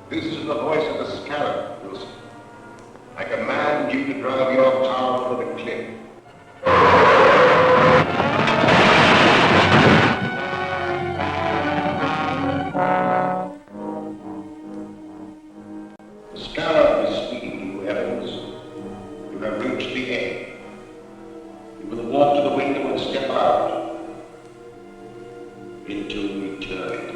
This is the voice of the scarab, Wilson. I command you to drive your car over the cliff. The scarab is speaking to you, Evans. You have reached the end. You will walk to the window and step out into eternity.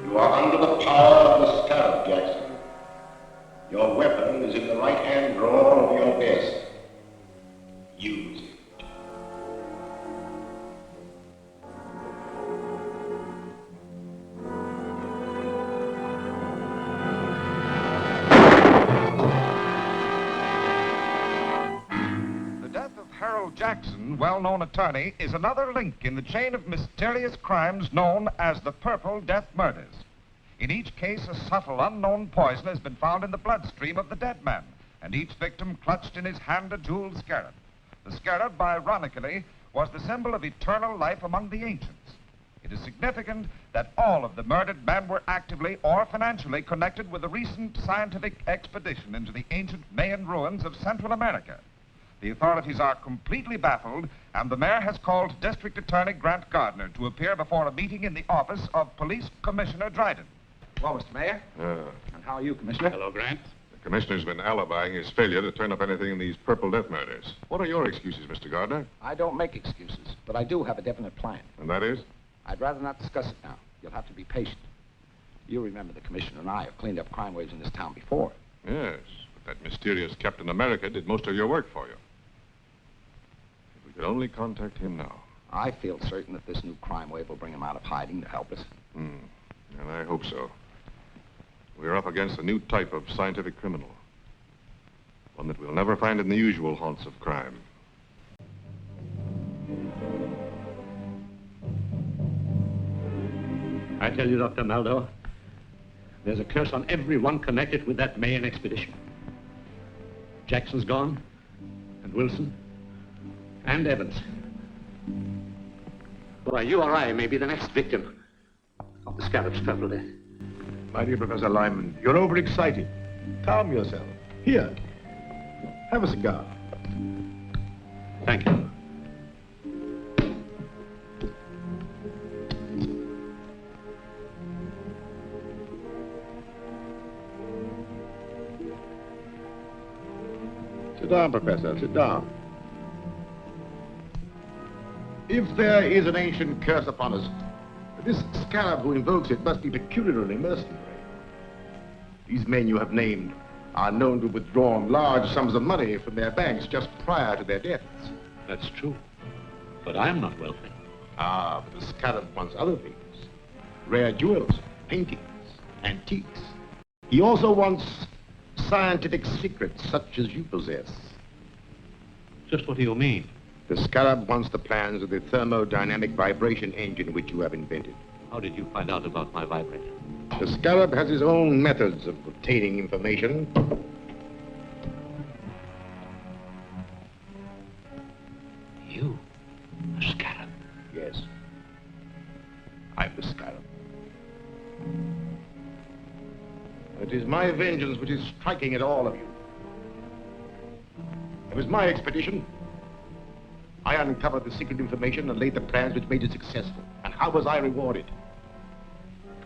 You are under the power of the scarab, Jackson. Your weapon is in the right-hand drawer of your desk. Use it. Jackson, well-known attorney, is another link in the chain of mysterious crimes known as the Purple Death Murders. In each case, a subtle, unknown poison has been found in the bloodstream of the dead man, and each victim clutched in his hand a jeweled scarab. The scarab, ironically, was the symbol of eternal life among the ancients. It is significant that all of the murdered men were actively or financially connected with a recent scientific expedition into the ancient Mayan ruins of Central America. The authorities are completely baffled, and the mayor has called District Attorney Grant Gardner to appear before a meeting in the office of Police Commissioner Dryden. Well, Mr. Mayor. And how are you, Commissioner? Hello, Grant. The commissioner's been alibying his failure to turn up anything in these Purple Death Murders. What are your excuses, Mr. Gardner? I don't make excuses, but I do have a definite plan. And that is? I'd rather not discuss it now. You'll have to be patient. You remember the commissioner and I have cleaned up crime waves in this town before. Yes, but that mysterious Captain America did most of your work for you. We could only contact him now. I feel certain that this new crime wave will bring him out of hiding to help us. And I hope so. We're up against a new type of scientific criminal. One that we'll never find in the usual haunts of crime. I tell you, Dr. Maldo, there's a curse on everyone connected with that Mayan expedition. Jackson's gone, and Wilson, and Evans. Why, you or I may be the next victim of the scarab's purple death. My dear Professor Lyman, you're overexcited. Calm yourself. Here, have a cigar. Thank you. Sit down, Professor, sit down. If there is an ancient curse upon us, this scarab who invokes it must be peculiarly mercenary. These men you have named are known to have withdrawn large sums of money from their banks just prior to their deaths. That's true. But I'm not wealthy. Ah, but the scarab wants other things. Rare jewels, paintings, antiques. He also wants scientific secrets such as you possess. Just what do you mean? The scarab wants the plans of the thermodynamic vibration engine which you have invented. How did you find out about my vibrator? The scarab has his own methods of obtaining information. You? The scarab? Yes. I'm the scarab. It is my vengeance which is striking at all of you. It was my expedition. I uncovered the secret information and laid the plans which made it successful. And how was I rewarded?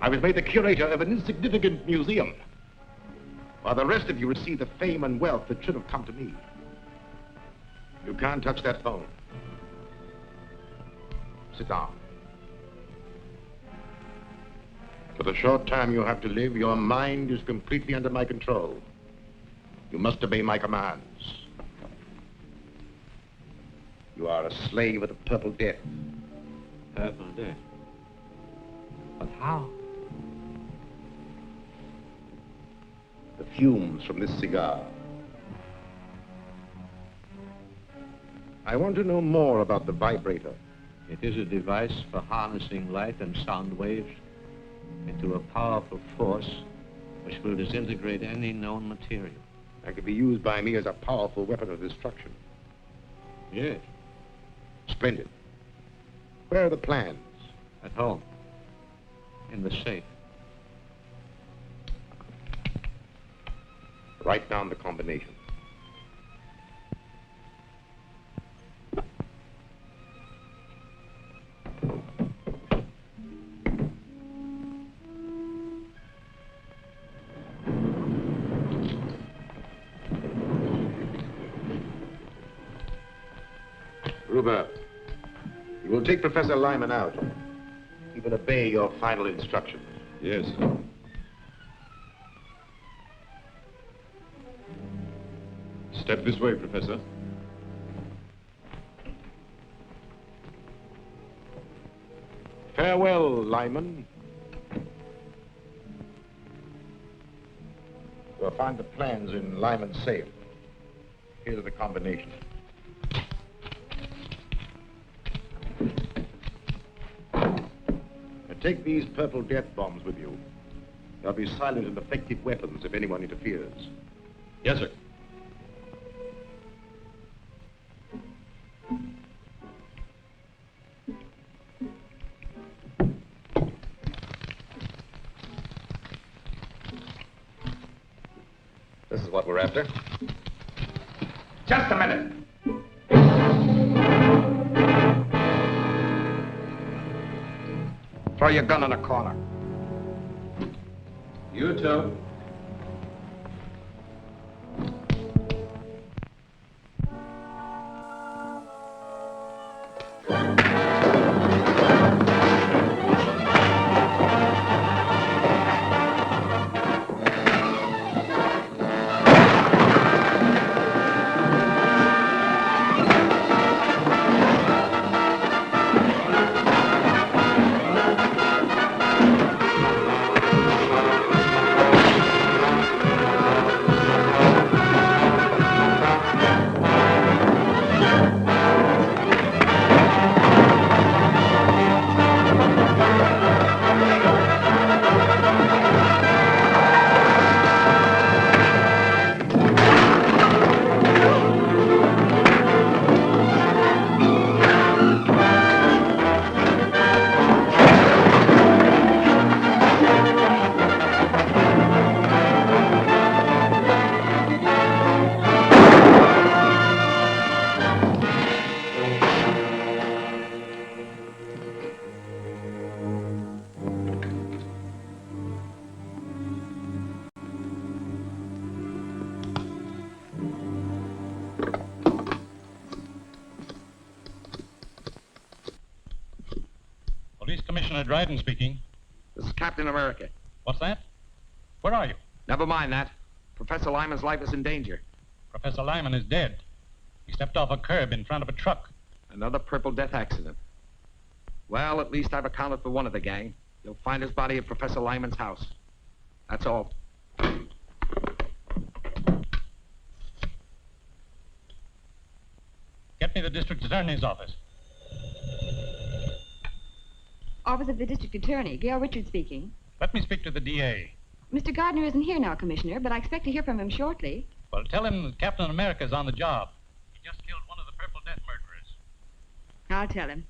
I was made the curator of an insignificant museum, while the rest of you received the fame and wealth that should have come to me. You can't touch that phone. Sit down. For the short time you have to live, your mind is completely under my control. You must obey my commands. You are a slave of the Purple Death. Purple Death? But how? The fumes from this cigar. I want to know more about the vibrator. It is a device for harnessing light and sound waves into a powerful force which will disintegrate any known material. That could be used by me as a powerful weapon of destruction. Yes. Splendid. Where are the plans? At home. In the safe. Write down the combination. Gruber, you will take Professor Lyman out. He will obey your final instructions. Yes, sir. Step this way, Professor. Farewell, Lyman. You'll find the plans in Lyman's safe. Here's the combination. And take these purple death bombs with you. They'll be silent and effective weapons if anyone interferes. Yes, sir. This is what we're after. Just a minute. Throw your gun in a corner. You too. Police Commissioner Dryden speaking. This is Captain America. What's that? Where are you? Never mind that. Professor Lyman's life is in danger. Professor Lyman is dead. He stepped off a curb in front of a truck. Another Purple Death accident. Well, at least I've accounted for one of the gang. You'll find his body at Professor Lyman's house. That's all. Get me the district attorney's office. Office of the District Attorney. Gail Richards speaking. Let me speak to the DA. Mr. Gardner isn't here now, Commissioner, but I expect to hear from him shortly. Well, tell him that Captain America's on the job. He just killed one of the Purple Death murderers. I'll tell him.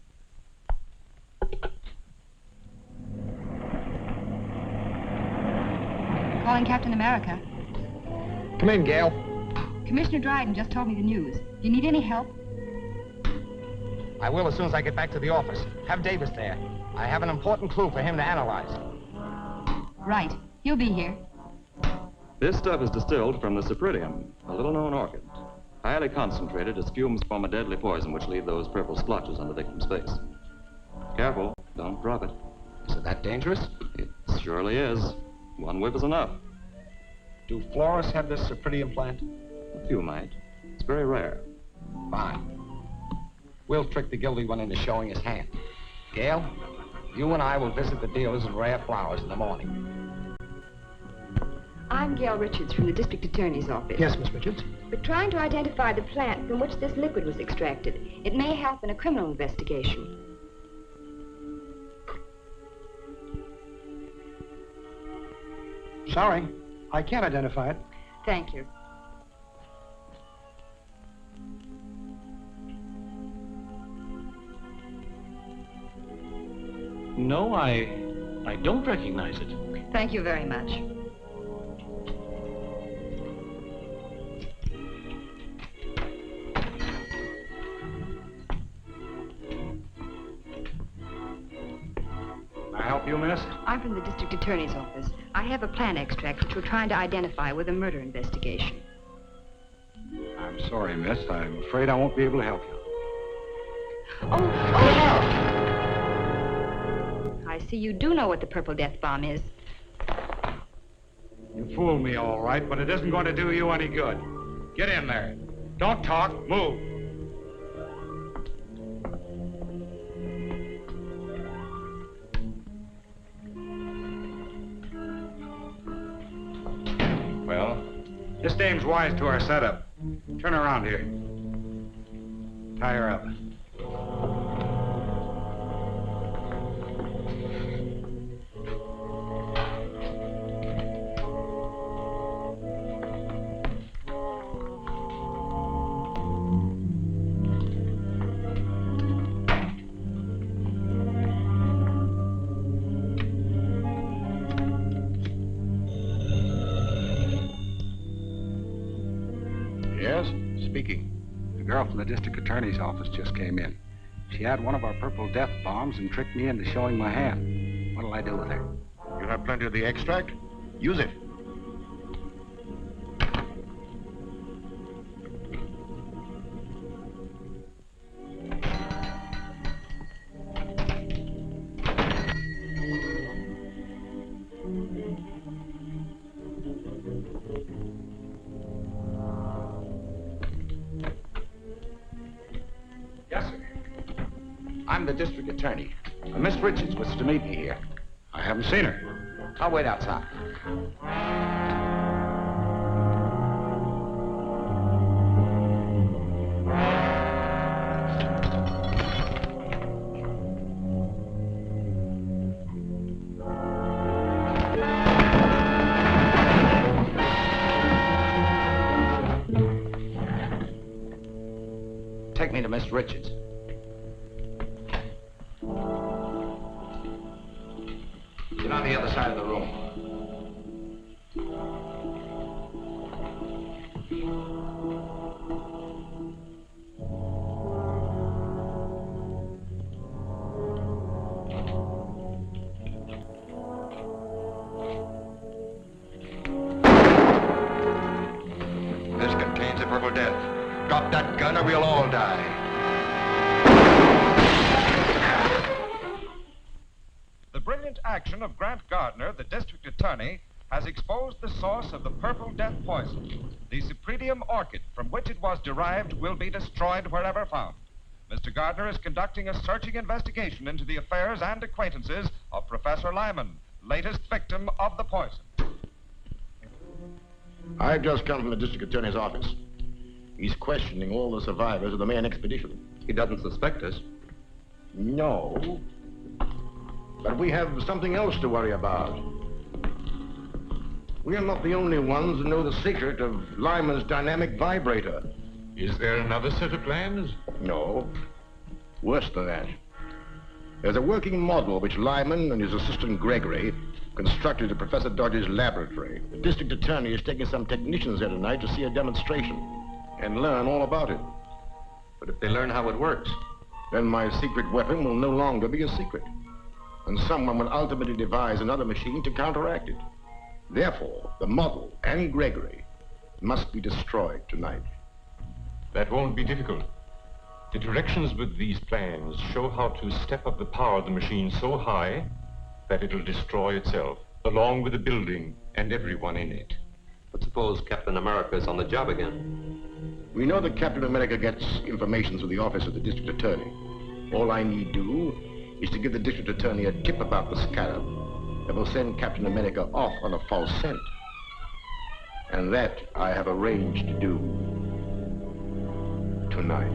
Calling Captain America. Come in, Gail. Commissioner Dryden just told me the news. Do you need any help? I will as soon as I get back to the office. Have Davis there. I have an important clue for him to analyze. Right. He'll be here. This stuff is distilled from the cypripedium, a little-known orchid. Highly concentrated as fumes form a deadly poison which leave those purple splotches on the victim's face. Careful, don't drop it. Is it that dangerous? It surely is. One whiff is enough. Do florists have this cypripedium plant? A few might. It's very rare. Fine. We'll trick the guilty one into showing his hand. Gail, you and I will visit the dealers in rare flowers in the morning. I'm Gail Richards from the District Attorney's office. Yes, Miss Richards? We're trying to identify the plant from which this liquid was extracted. It may help in a criminal investigation. Sorry. I can't identify it. Thank you. No, I don't recognize it. Thank you very much. May I help you, miss? I'm from the district attorney's office. I have a plan extract which we're trying to identify with a murder investigation. I'm sorry, miss. I'm afraid I won't be able to help you. Oh, no! I see you do know what the purple death bomb is. You fooled me, all right, but it isn't going to do you any good. Get in there. Don't talk. Move. Well, this dame's wise to our setup. Turn around here. Tie her up. Yes, speaking. The girl from the district attorney's office just came in. She had one of our purple death bombs and tricked me into showing my hand. What'll I do with her? You have plenty of the extract? Use it. Yes, sir. I'm the district attorney. Miss Richards was to meet me here. I haven't seen her. I'll wait outside. Take me to Miss Richards. Get on the other side of the room. This contains the purple death. Drop that gun or we'll all die. The brilliant action of Grant Gardner, the district attorney, has exposed the source of the purple death poison. The Cypripedium orchid from which it was derived will be destroyed wherever found. Mr. Gardner is conducting a searching investigation into the affairs and acquaintances of Professor Lyman, latest victim of the poison. I've just come from the district attorney's office. He's questioning all the survivors of the main expedition. He doesn't suspect us. No. But we have something else to worry about. We are not the only ones who know the secret of Lyman's dynamic vibrator. Is there another set of plans? No. Worse than that. There's a working model which Lyman and his assistant Gregory constructed at Professor Dodge's laboratory. The district attorney is taking some technicians there tonight to see a demonstration and learn all about it. But if they learn how it works, Then my secret weapon will no longer be a secret. And someone will ultimately devise another machine to counteract it. Therefore, the model and Gregory must be destroyed tonight. that won't be difficult. The directions with these plans show how to step up the power of the machine so high that it'll destroy itself, along with the building and everyone in it. But suppose Captain America is on the job again? We know that Captain America gets information through the office of the district attorney. All I need do is to give the district attorney a tip about the scarab that will send Captain America off on a false scent. And that I have arranged to do tonight.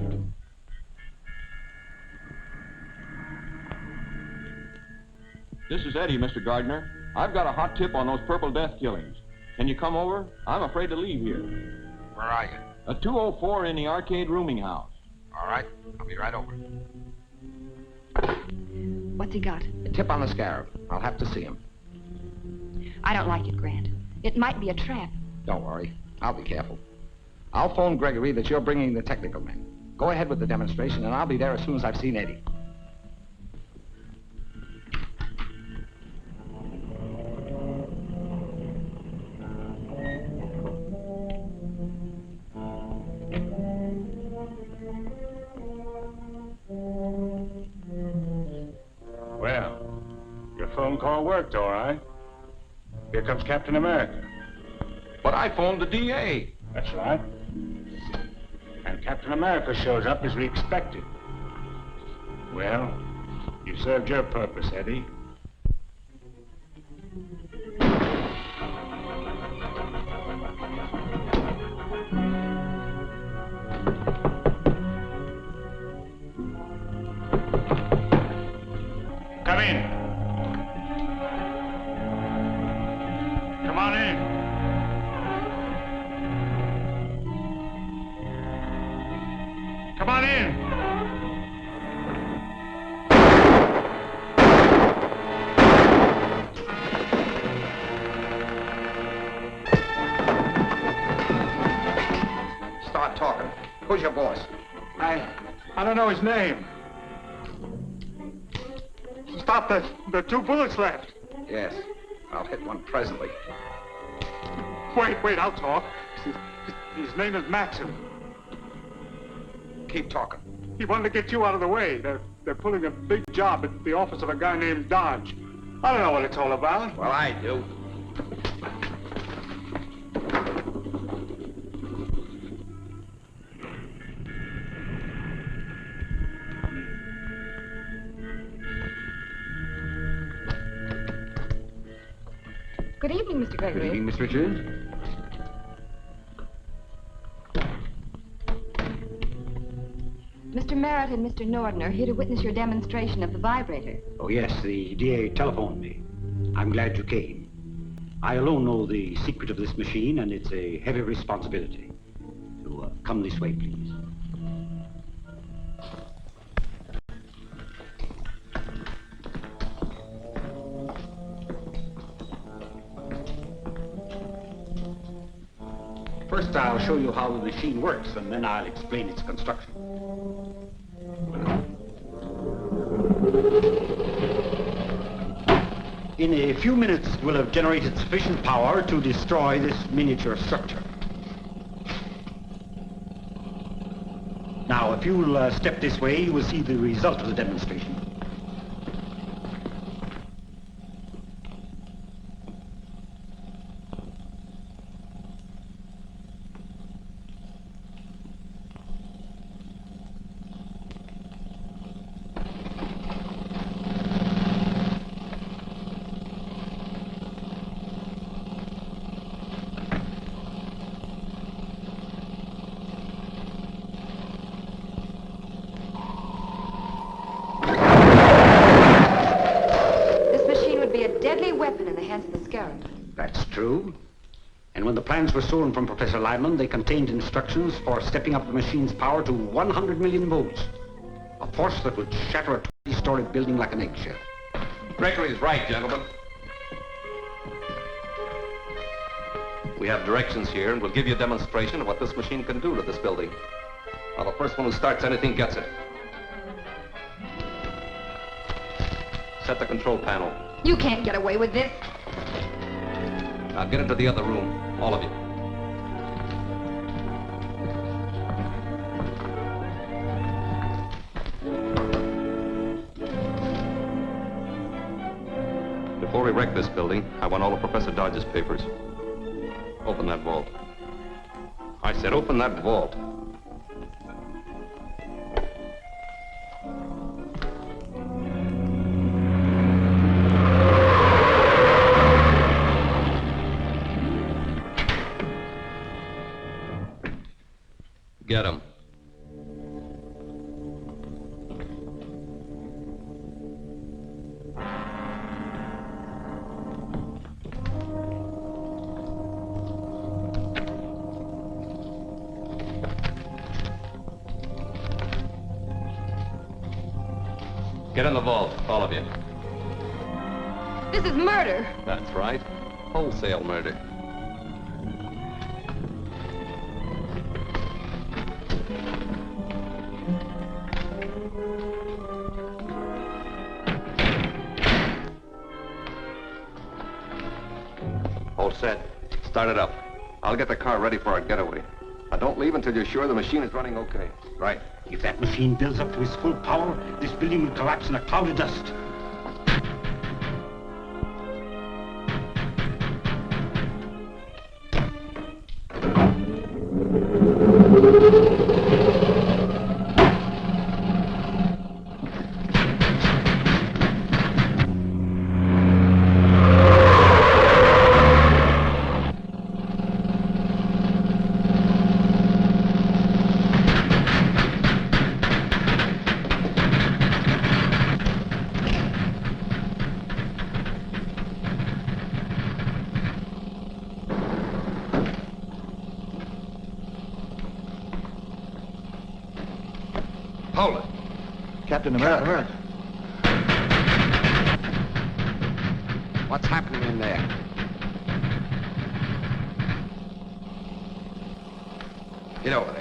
This is Eddie, Mr. Gardner. I've got a hot tip on those Purple Death killings. Can you come over? I'm afraid to leave here. Where are you? A 204 in the arcade rooming house. All right, I'll be right over. What's he got? A tip on the scarab. I'll have to see him. I don't like it, Grant. It might be a trap. Don't worry. I'll be careful. I'll phone Gregory that you're bringing the technical men. Go ahead with the demonstration, and I'll be there as soon as I've seen Eddie. Well, your phone call worked, all right. Here comes Captain America. But I phoned the DA. That's right. And Captain America shows up as we expected. Well, you served your purpose, Eddie. Come in. Come on in. Come on in. Start talking. Who's your boss? I don't know his name. Stop the 2 bullets left. Yes, I'll hit one presently. Wait, I'll talk. His name is Maxim. Keep talking. He wanted to get you out of the way. They're pulling a big job at the office of a guy named Dodge. I don't know what it's all about. Well, I do. Good evening, Mr. Gregory. Good evening, Miss Richards. Mr. Merritt and Mr. Norden are here to witness your demonstration of the vibrator. Oh, yes, the DA telephoned me. I'm glad you came. I alone know the secret of this machine, and it's a heavy responsibility. So, come this way, please. First, I'll show you how the machine works, and then I'll explain its construction. In a few minutes, we'll have generated sufficient power to destroy this miniature structure. Now, if you'll step this way, you will see the result of the demonstration. That's true. And when the plans were stolen from Professor Lyman, they contained instructions for stepping up the machine's power to 100 million volts. A force that would shatter a 20-story building like an eggshell. Gregory's right, gentlemen. We have directions here, and we'll give you a demonstration of what this machine can do to this building. Now, the first one who starts anything gets it. Set the control panel. You can't get away with this. Now get into the other room, all of you. Before we wreck this building, I want all of Professor Dodge's papers. Open that vault. I said open that vault. Get him. Get in the vault, all of you. This is murder. That's right. Wholesale murder. All set. Start it up. I'll get the car ready for our getaway. Now, don't leave until you're sure the machine is running okay. Right. If that machine builds up to its full power, this building will collapse in a cloud of dust. Hold it. Captain America. What's happening in there? Get over there.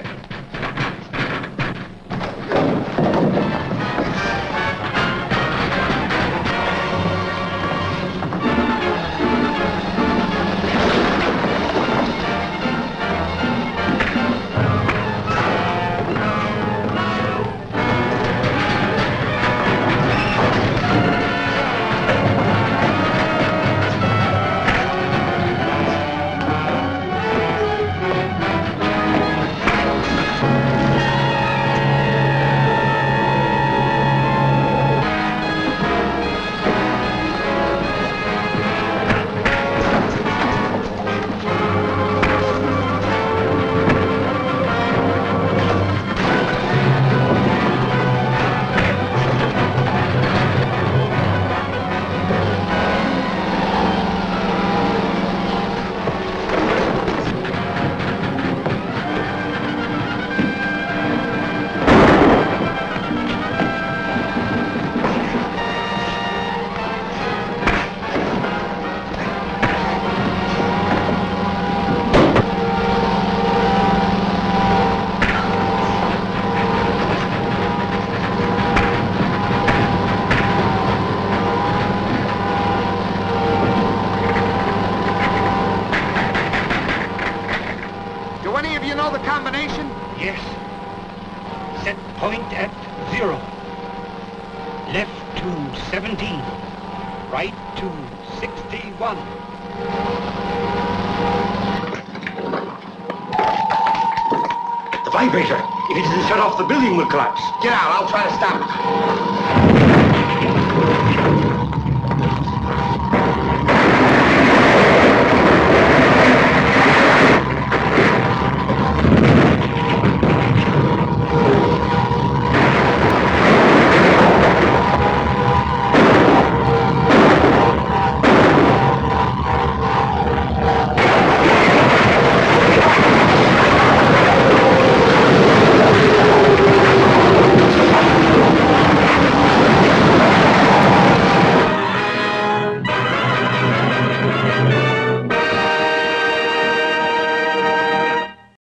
Yes. Set point at 0. Left to 17. Right to 61. The vibrator. If it isn't shut off, the building will collapse. Get out. I'll try to stop it.